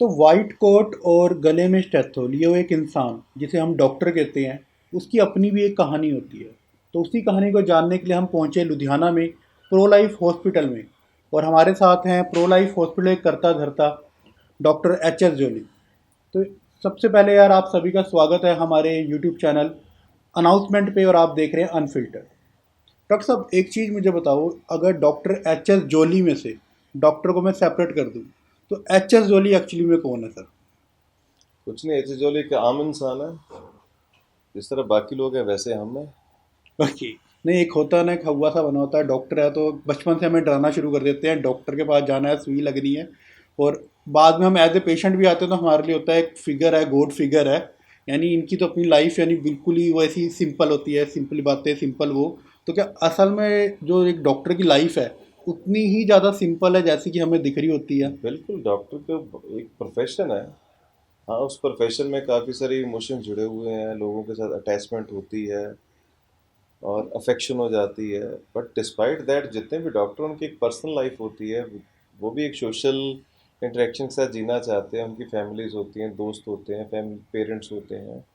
तो white coat और गले में स्टेथो लिए हुए एक इंसान जिसे हम डॉक्टर कहते हैं, उसकी अपनी भी एक कहानी होती है। तो उसी कहानी को जानने के लिए हम पहुंचे लुधियाना में प्रो लाइफ हॉस्पिटल में। और हमारे साथ हैं प्रो लाइफ हॉस्पिटल के करता धरता डॉक्टर एच एस जोली। तो सबसे पहले यार आप सभी का स्वागत है हमारे यूट्यूब चैनल अनाउंसमेंट पे, और आप देख रहे हैं अनफिल्टर। डॉक्टर साहब एक चीज़ मुझे बताओ, अगर डॉक्टर एच एस जोली में से डॉक्टर को मैं सेपरेट कर दूं, तो एच एस जोली एक्चुअली में कौन है सर? कुछ नहीं, एच जोली एक आम इंसान है। जिस तरह बाकी लोग हैं वैसे हम हैं। ओके। नहीं, एक होता है ना, एक हवा सा बना होता है, डॉक्टर है तो बचपन से हमें डराना शुरू कर देते हैं, डॉक्टर के पास जाना है, सुई लगनी है। और बाद में हम एज ए पेशेंट भी आते हैं तो हमारे लिए होता है एक फिगर है, गॉड फिगर है। यानी इनकी तो अपनी लाइफ यानी बिल्कुल ही वैसी सिंपल होती है, सिंपल बातें सिंपल वो। तो क्या असल में जो एक डॉक्टर की लाइफ है उतनी ही ज़्यादा सिंपल है जैसी कि हमें दिख रही होती है? बिल्कुल, डॉक्टर तो एक प्रोफेशन है। हाँ, उस प्रोफेशन में काफ़ी सारे इमोशन जुड़े हुए हैं, लोगों के साथ अटैचमेंट होती है और अफेक्शन हो जाती है। बट डिस्पाइट दैट जितने भी डॉक्टर, उनकी एक पर्सनल लाइफ होती है। वो भी एक सोशल इंटरेक्शन के साथ जीना चाहते हैं। उनकी फैमिलीज होती हैं, दोस्त होते हैं, फैमिली पेरेंट्स होते हैं।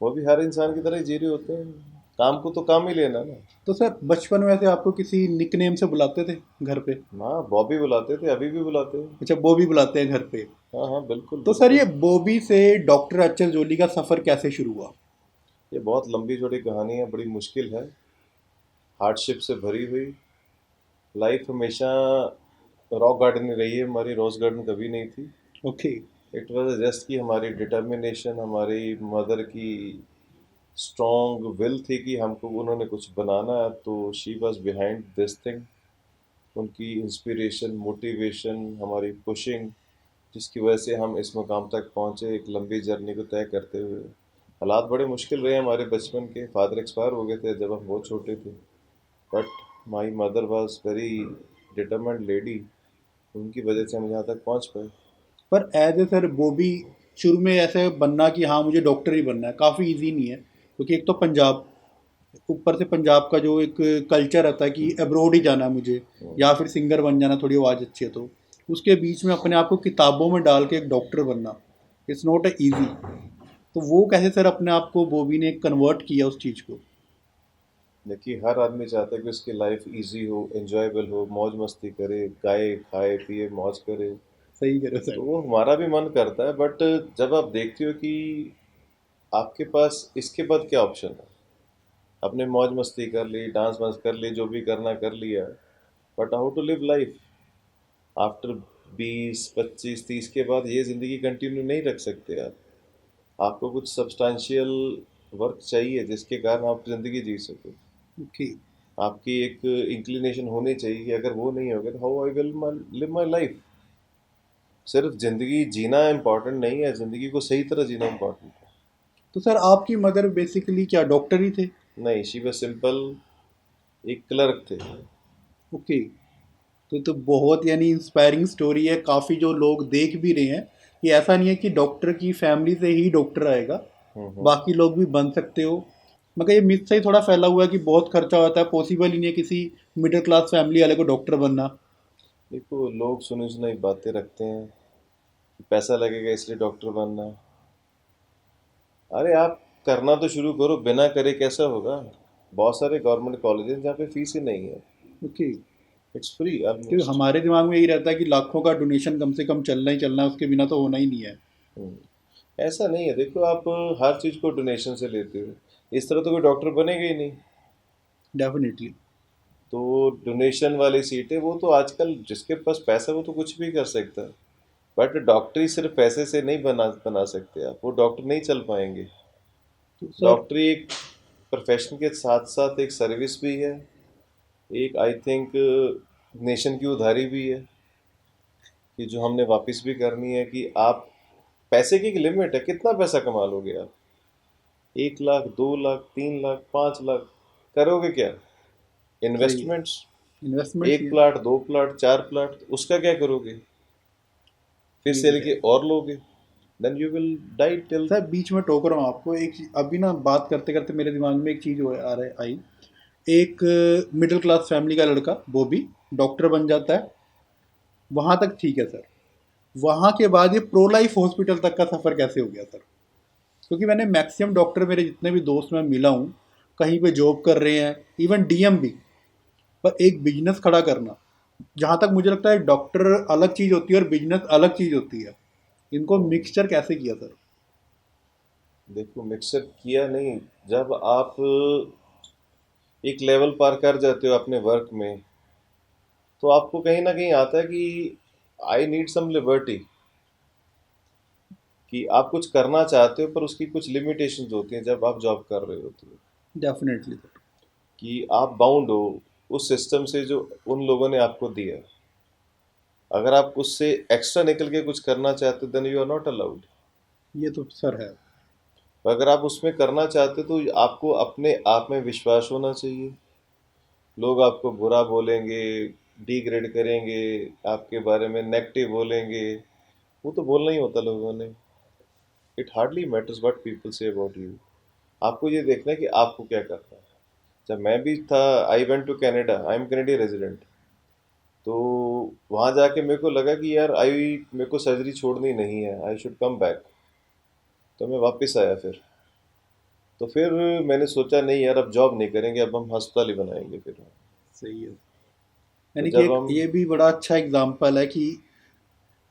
वो भी हर इंसान की तरह ही जी रहे होते हैं। काम को तो काम ही लेना ना। तो सर बचपन में से आपको किसी निकनेम से बुलाते थे घर पे? हाँ, बॉबी बुलाते थे, अभी भी बुलाते हैं। अच्छा, वो भी बुलाते हैं घर पे। हाँ हाँ, बिल्कुल तो सर ये बिल्कुल। बॉबी से डॉक्टर एच एस जोली का सफ़र कैसे शुरू हुआ? ये बहुत लंबी चौड़ी कहानी है, बड़ी मुश्किल है, हार्डशिप से भरी हुई। लाइफ हमेशा रॉक गार्डन ही रही है हमारी, रोज गार्डन कभी नहीं थी। ओके। इट वॉज जस्ट कि हमारी डिटर्मिनेशन, हमारी मदर की स्ट्रॉन्ग विल थी कि हमको उन्होंने कुछ बनाना है, तो she was behind this thing. उनकी इंस्पिरेशन, मोटिवेशन, हमारी पुशिंग, जिसकी वजह से हम इस मुकाम तक पहुँचे, एक लंबी जर्नी को तय करते हुए। हालात बड़े मुश्किल रहे हमारे बचपन के। फादर एक्सपायर हो गए थे जब हम बहुत छोटे थे। But my mother was very determent lady. उनकी वजह से हम यहाँ तक पहुँच पाए। पर एज ए सर बॉबी शुरू में ऐसे बनना कि हाँ मुझे डॉक्टर ही बनना है काफ़ी इजी नहीं है, क्योंकि एक तो पंजाब, ऊपर से पंजाब का जो एक कल्चर रहता है कि अब्रॉड ही जाना है मुझे, या फिर सिंगर बन जाना, थोड़ी आवाज़ अच्छी है तो उसके बीच में अपने आप को किताबों में डाल के एक डॉक्टर बनना, इट्स नॉट ए ईजी। तो वो कैसे सर अपने आप को बॉबी ने कन्वर्ट किया उस चीज़ को? देखिए, हर आदमी चाहता है कि उसकी लाइफ इजी हो, एंजॉयबल हो, मौज मस्ती करे, गाए खाए पिए मौज करे। सही कह रहे हो सर। तो वो हमारा भी मन करता है। बट जब आप देखते हो कि आपके पास इसके बाद क्या ऑप्शन है, अपने मौज मस्ती कर ली, डांस वांस कर ली, जो भी करना कर लिया, but how to live life after 20 25 30 के बाद? ये ज़िंदगी कंटिन्यू नहीं रख सकते आप। आपको कुछ सब्सटैंशियल वर्क चाहिए जिसके कारण आप ज़िंदगी जी सको। ओके। आपकी एक इंक्लिनेशन होनी चाहिए कि अगर वो नहीं होगा तो how I will live my life. सिर्फ ज़िंदगी जीना इम्पोर्टेंट नहीं है, ज़िंदगी को सही तरह जीना इम्पोर्टेंट है। तो सर आपकी मदर बेसिकली क्या डॉक्टर ही थे? नहीं, शी वह सिंपल एक क्लर्क थे। ओके। तो बहुत यानी इंस्पायरिंग स्टोरी है, काफ़ी जो लोग देख भी रहे हैं कि ऐसा नहीं है कि डॉक्टर की फैमिली से ही डॉक्टर आएगा, हम्म। बाकी लोग भी बन सकते हो। मगर ये मिथ से ही थोड़ा फैला हुआ है कि बहुत खर्चा होता है, पॉसिबल ही नहीं है किसी मिडिल क्लास फैमिली वाले को डॉक्टर बनना। देखो, लोग सुनी सुनाई बातें रखते हैं कि पैसा लगेगा इसलिए डॉक्टर बनना है। अरे आप करना तो शुरू करो, बिना करे कैसा होगा? बहुत सारे गवर्नमेंट कॉलेज हैं जहाँ पे फीस ही नहीं है। ओके। इट्स फ्री क्योंकि ऑलमोस्ट। हमारे दिमाग में यही रहता है कि लाखों का डोनेशन कम से कम चलना ही चलना है, उसके बिना तो होना ही नहीं है। ऐसा नहीं है, देखो आप हर चीज़ को डोनेशन से लेते हो, इस तरह तो कोई डॉक्टर बनेगा ही नहीं। डेफिनेटली। तो डोनेशन वाली सीटें, वो तो आजकल जिसके पास पैसा है वो तो कुछ भी कर सकता है। बट डॉक्टरी सिर्फ पैसे से नहीं बना बना सकते आप, वो डॉक्टर नहीं चल पाएंगे। तो सर। डॉक्टरी एक प्रोफेशन के साथ साथ एक सर्विस भी है, एक आई थिंक नेशन की उधारी भी है, कि जो हमने वापस भी करनी है। कि आप, पैसे की एक लिमिट है, कितना पैसा कमा लोगे आप? 1 लाख, 2 लाख, 3 लाख, 5 लाख, करोगे क्या? सही है। इन्वेस्टमेंट्स। इन्वेस्टमेंट्स ही एक है। प्लाट, 2 प्लाट, 4 प्लाट, उसका क्या करोगे? फिर ये से भी है। लेके और लोगे, then you will die till. Sir बीच में टोक रहा हूँ आपको, अभी ना बात करते करते मेरे दिमाग में एक चीज़ आ रहा है आई। एक मिडिल क्लास फैमिली का लड़का वो भी डॉक्टर बन जाता है, वहाँ तक ठीक है सर। वहाँ के बाद ये प्रो लाइफ हॉस्पिटल तक का सफ़र कैसे हो गया सर? क्योंकि मैंने मैक्सिमम डॉक्टर, मेरे जितने भी दोस्त मैं मिला हूँ, कहीं पे जॉब कर रहे हैं, इवन डीएम भी, पर एक बिजनेस खड़ा करना, जहाँ तक मुझे लगता है डॉक्टर अलग चीज़ होती है और बिजनेस अलग चीज़ होती है, इनको मिक्सचर कैसे किया सर? देखो, मिक्सर किया नहीं। जब आप एक लेवल पार कर जाते हो अपने वर्क में, तो आपको कहीं ना कहीं आता है कि आई नीड सम लिबर्टी, कि आप कुछ करना चाहते हो पर उसकी कुछ लिमिटेशंस होती हैं जब आप जॉब कर रहे होते हो, डेफिनेटली सर। कि आप बाउंड हो उस सिस्टम से जो उन लोगों ने आपको दिया है। अगर आप उससे एक्स्ट्रा निकल के कुछ करना चाहते हो then you are not allowed. ये तो सर है। अगर आप उसमें करना चाहते हो तो आपको अपने आप में विश्वास होना चाहिए। लोग आपको बुरा बोलेंगे, डिग्रेड करेंगे, आपके बारे में नेगेटिव बोलेंगे, वो तो बोलना ही होता लोगों ने। It hardly matters what people say about you. आपको ये देखना है कि आपको क्या करना है। जब मैं भी था, I went to Canada, I am Canadian resident. तो वहाँ जाके मेरे को लगा कि यार आई मेरे को सर्जरी छोड़नी नहीं है, आई शुड कम बैक। तो मैं वापस आया फिर। तो फिर मैंने सोचा नहीं यार, अब जॉब नहीं करेंगे, अब हम अस्पताल ही बनाएंगे फिर। सही है। तो यानी कि जब एक हम ये भी बड़ा अच्छा एग्जाम्पल है कि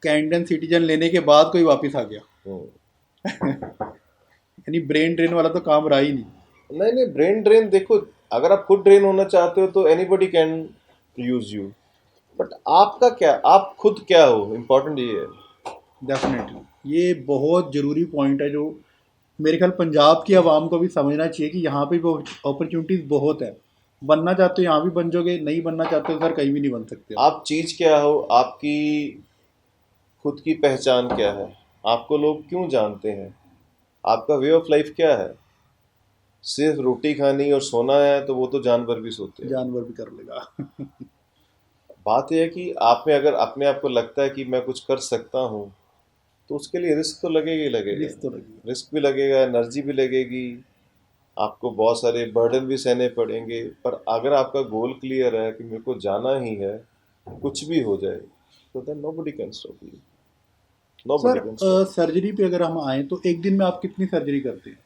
कैनेडियन सिटीजन लेने के बाद कोई वापस आ गया। हम्म, यानी ब्रेन ड्रेन वाला तो काम रहा ही नहीं। नहीं नहीं, ब्रेन ड्रेन देखो, अगर आप खुद ड्रेन होना चाहते हो तो anybody can use you. But आपका क्या, आप खुद क्या हो, इम्पोर्टेंट ये है। डेफिनेटली ये बहुत ज़रूरी पॉइंट है, जो मेरे ख्याल पंजाब की आवाम को भी समझना चाहिए कि यहाँ पे भी अपॉर्चुनिटीज़ बहुत है। बनना चाहते हो यहाँ भी बन जाओगे, नहीं बनना चाहते हो सर कहीं भी नहीं बन सकते आप। आप चीज क्या हो, आपकी खुद की पहचान क्या है, आपको लोग क्यों जानते हैं, आपका वे ऑफ लाइफ क्या है। सिर्फ रोटी खानी और सोना है तो वो तो जानवर भी सोते हैं। जानवर भी कर लेगा। बात यह है कि आप में अगर अपने आप को लगता है कि मैं कुछ कर सकता हूँ, तो उसके लिए रिस्क तो लगेगा ही लगेगा। रिस्क तो लगी। रिस्क भी लगेगा, एनर्जी भी लगेगी, आपको बहुत सारे बर्डन भी सहने पड़ेंगे। पर अगर आपका गोल क्लियर है कि मेरे को जाना ही है, कुछ भी हो जाए, तो then nobody can stop you. Sir nobody can stop. Surgery पे अगर हम आए तो एक दिन में आप कितनी सर्जरी करते हैं?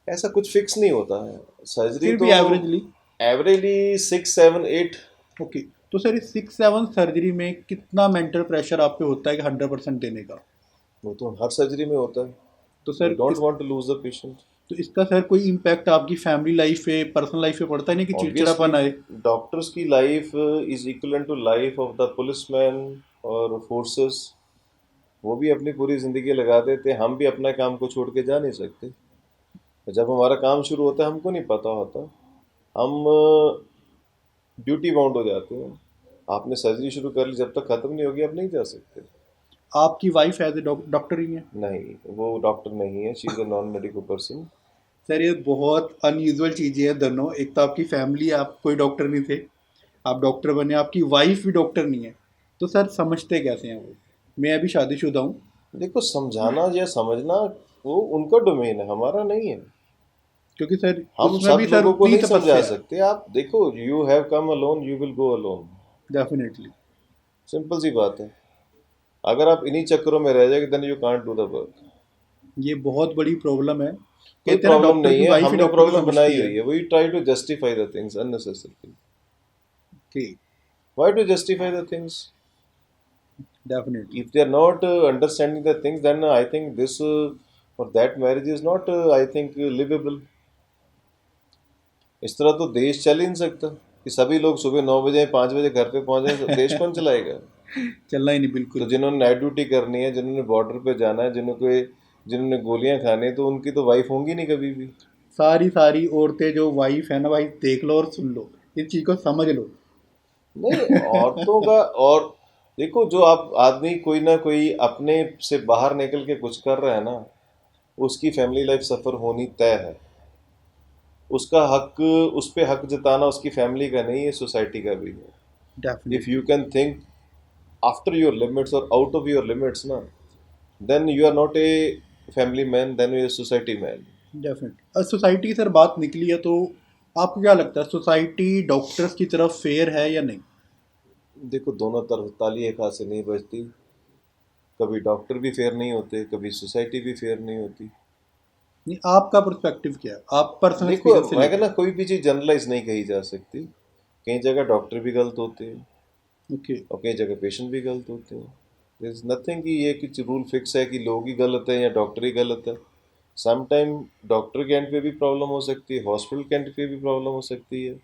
ऐसा कुछ फिक्स नहीं होता है, सर्जरी फिर तो भी एवरेजली। एवरेजली 6 7 8। ओके। तो सर इस 6 7 सर्जरी में कितना मेंटल प्रेशर आप पे होता है कि 100% देने का? वो तो हर सर्जरी में होता है। तो we sir don't want to lose the patient. तो इसका सर कोई इम्पैक्ट आपकी फैमिली लाइफ पे, पर्सनल लाइफ पे पड़ता है नहीं कि ऑब्वियसली चिड़चिड़ापन आए? डॉक्टर्स की life is equal to life of the policeman और फोर्सेस। वो भी अपनी पूरी ज़िंदगी लगा देते हैं, हम भी अपना काम को छोड़ के जा नहीं सकते। जब हमारा काम शुरू होता है हमको नहीं पता होता, हम ड्यूटी बाउंड हो जाते हैं। आपने सर्जरी शुरू कर ली, जब तक ख़त्म नहीं होगी आप नहीं जा सकते। आपकी वाइफ एज ए डॉक्टर ही है? नहीं, वो डॉक्टर नहीं है, she is a non medical person. Sir ये बहुत अनयूजुअल चीज़ें हैं दोनों। एक तो आपकी फैमिली, आप कोई डॉक्टर नहीं थे, आप डॉक्टर बने, आपकी वाइफ भी डॉक्टर नहीं है। तो सर समझते कैसे हैं वो? मैं अभी शादीशुदा हूँ। देखो, समझाना या समझना वो उनका डोमेन है, हमारा नहीं है। क्योंकि सर हम उसमें सब भी सर लोगों को उतनी नहीं समझा तपस्या है। सकते। आप देखो, you have come alone, you will go alone. Definitely. Simple सी बात है। अगर आप इन्हीं चक्करों में रह जाएंगे then you can't do the work. ये बहुत बड़ी प्रॉब्लम है। कोई कहते हैं ना प्रॉब्लम डॉक्टर नहीं की है, वाइफ ही हमने डॉक्टर को प्रॉब्लम समझती बनाई है। हुई है। We try to justify the things unnecessarily. कि why to justify the things? Definitely. If they are not understanding the things, then I think this or that marriage is not, I think, livable. इस तरह तो देश चल ही नहीं सकता कि सभी लोग सुबह 9 बजे 5 बजे घर पे पहुंच जाए, तो देश कौन चलाएगा? चलना ही नहीं तो बिल्कुल। जिन्होंने नाइट ड्यूटी करनी है, जिन्होंने बॉर्डर पे जाना है, जिन्होंने गोलियां खानी है, तो उनकी तो वाइफ होंगी नहीं कभी भी। सारी सारी औरतें जो वाइफ है ना भाई, देख लो और सुन लो, इस चीज़ को समझ लो। नहीं, औरतों का और देखो, जो आप आदमी कोई ना कोई अपने से बाहर निकल के कुछ कर रहा है ना, उसकी फैमिली लाइफ सफ़र होनी तय है। उसका हक, उस पे हक जताना उसकी फैमिली का नहीं है, सोसाइटी का भी है। If definitely. You can think after your limits और आउट ऑफ योर लिमिट्स ना, then you are not a family man, then you a society man. Definitely society की सर बात निकली है, तो आपको क्या लगता है सोसाइटी डॉक्टर्स की तरफ फेयर है या नहीं? देखो, दोनों तरफ ताली एक हाथ से नहीं बजती। कभी डॉक्टर भी फेयर नहीं होते, कभी सोसाइटी भी फेयर नहीं होती। नहीं, आपका पर्सपेक्टिव क्या है, आप पर्सनल देखो एक्सपीरियंस से मैं लेके? कहना कोई भी चीज़ जनरलाइज नहीं कही जा सकती। कई जगह डॉक्टर भी गलत होते हैं ओके। और कई जगह पेशेंट भी गलत होते हैं। देयर इज नथिंग कि ये कुछ रूल फिक्स है कि लोग ही गलत है या डॉक्टर ही गलत है। सम टाइम डॉक्टर के एंड पे भी प्रॉब्लम हो सकती है, हॉस्पिटल के एंड पे भी प्रॉब्लम हो सकती है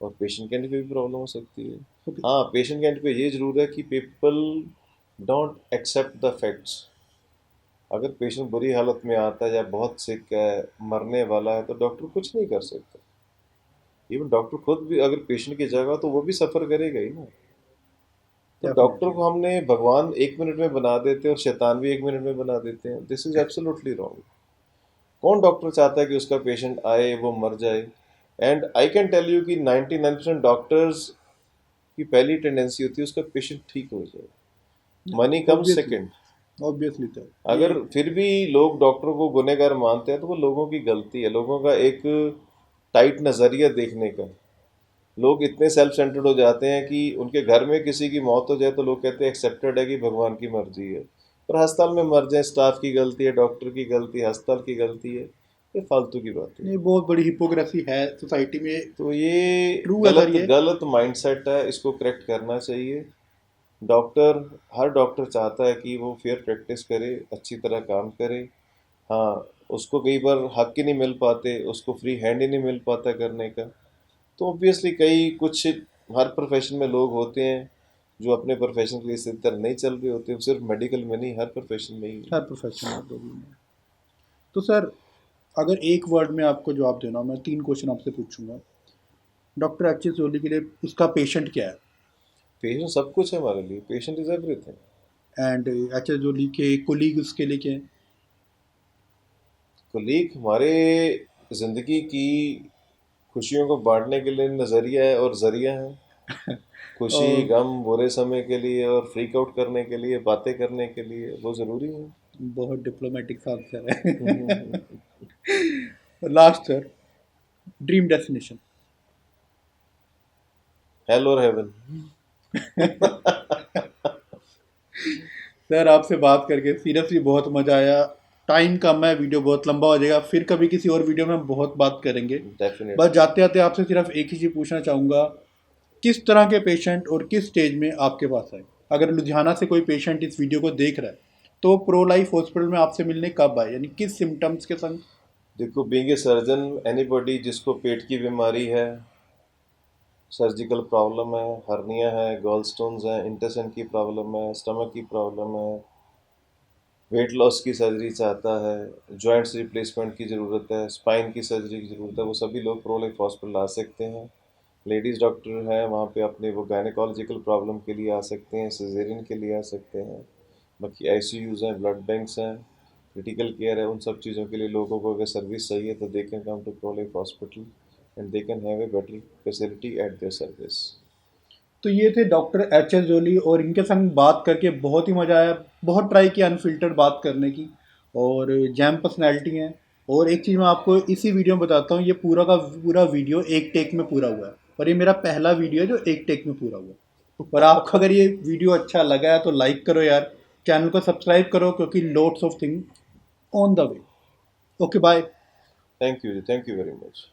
और पेशेंट के एंड पे भी प्रॉब्लम हो सकती है। ओके। हाँ, पेशेंट के एंड पे ये जरूर है कि people don't accept the facts. अगर पेशेंट बुरी हालत में आता है या बहुत सिक है, मरने वाला है, तो डॉक्टर कुछ नहीं कर सकता। इवन डॉक्टर खुद भी अगर पेशेंट की जगह तो वो भी सफ़र करेगा ही ना। तो डॉक्टर डेफिनेटली। को हमने भगवान 1 मिनट में बना देते हैं और शैतान भी 1 मिनट में बना देते हैं। This is absolutely wrong. कौन डॉक्टर चाहता है कि उसका पेशेंट आए वो मर जाए? And I can tell you कि 99% डॉक्टर्स की पहली टेंडेंसी होती है उसका पेशेंट ठीक हो जाए। Money comes obviously. Second. Obviously sir, अगर ये फिर भी लोग डॉक्टर को गुनहगार मानते हैं तो वो लोगों की गलती है, लोगों का एक टाइट नज़रिया देखने का। लोग इतने सेल्फ सेंटर्ड हो जाते हैं कि उनके घर में किसी की मौत हो जाए तो लोग कहते हैं एक्सेप्टेड है कि भगवान की मर्जी है। पर अस्पताल में मर जाए, स्टाफ की गलती है, डॉक्टर की गलती है, अस्पताल की गलती है, ये फालतू की बातें ये हैं। बहुत बड़ी हिपोक्रेसी है सोसाइटी में। तो ये ट्रू है सर गलत ये। गलत माइंडसेट है, इसको करेक्ट करना चाहिए। डॉक्टर, हर डॉक्टर चाहता है कि वो फेयर प्रैक्टिस करे, अच्छी तरह काम करे। हाँ, उसको कई बार हक ही नहीं मिल पाते, उसको फ्री हैंड ही नहीं मिल पाता करने का। तो ऑब्वियसली कई कुछ हर प्रोफेशन में लोग होते हैं जो अपने प्रोफेशन के लिए इस तरह नहीं चल रहे होते, सिर्फ मेडिकल में नहीं, हर प्रोफेशन में ही है। हर प्रोफेशन में प्रॉब्लम है। तो सर, अगर एक वर्ड में आपको जवाब देना हो, मैं 3 क्वेश्चन आपसे पूछूंगा। डॉक्टर एच एस ओली के लिए उसका पेशेंट क्या है? पेशेंट सब कुछ है हमारे लिए, patient is everything. And H S ओली के कोलीग उसके लिए क्या है? कोलीग हमारे ज़िंदगी की खुशियों को बांटने के लिए नज़रिया है और ज़रिया है। खुशी और गम बुरे समय के लिए और फ्रीक आउट करने के लिए, बातें करने के लिए वो ज़रूरी है। बहुत डिप्लोमेटिक सा आंसर है। Hmm. Last sir, dream destination? Hell और हेवन। सर, आपसे बात करके सीरियसली बहुत मज़ा आया। टाइम कम है, वीडियो बहुत लंबा हो जाएगा, फिर कभी किसी और वीडियो में हम बहुत बात करेंगे। बस डेफिनेटली। जाते जाते आपसे सिर्फ एक ही चीज़ पूछना चाहूँगा, किस तरह के पेशेंट और किस स्टेज में आपके पास आए? अगर लुधियाना से कोई पेशेंट इस वीडियो को देख रहा है, तो प्रो लाइफ हॉस्पिटल में आपसे मिलने कब आए, यानी किस सिम्टम्स के संग? देखो, बीइंग ए सर्जन, एनीबॉडी जिसको पेट की बीमारी है, सर्जिकल प्रॉब्लम है, हर्निया है, गॉल स्टोन्स हैं, इंटेस्टाइन की प्रॉब्लम है, स्टमक की प्रॉब्लम है, वेट लॉस की सर्जरी चाहता है, जॉइंट्स रिप्लेसमेंट की ज़रूरत है, स्पाइन की सर्जरी की ज़रूरत है, वो सभी लोग प्रो लाइफ हॉस्पिटल आ सकते हैं। लेडीज़ डॉक्टर हैं वहाँ पे, अपने वो गायनेकोलॉजिकल प्रॉब्लम के लिए आ सकते हैं, सिजेरियन के लिए आ सकते हैं। बाकी आईसीयूज़ हैं, ब्लड बैंक्स हैं, क्रिटिकल केयर है। उन सब चीज़ों के लिए लोगों को अगर सर्विस चाहिए तो they can come to pro life hospital and they can have a better facility at their service. तो ये थे डॉक्टर एच एस जोली, और इनके संग बात करके बहुत ही मज़ा आया। बहुत ट्राई किया अनफिल्टर्ड बात करने की, और जैम पर्सनैलिटी हैं। और एक चीज़ मैं आपको इसी वीडियो में बताता हूँ, ये पूरा का पूरा वीडियो एक टेक में पूरा हुआ है, और ये मेरा पहला वीडियो है जो एक टेक में पूरा हुआ है। और आपको अगर ये वीडियो अच्छा लगा है तो लाइक करो यार, चैनल को सब्सक्राइब करो, क्योंकि loads of thing on the way. Okay, bye. Thank you जी, थैंक यू वेरी मच।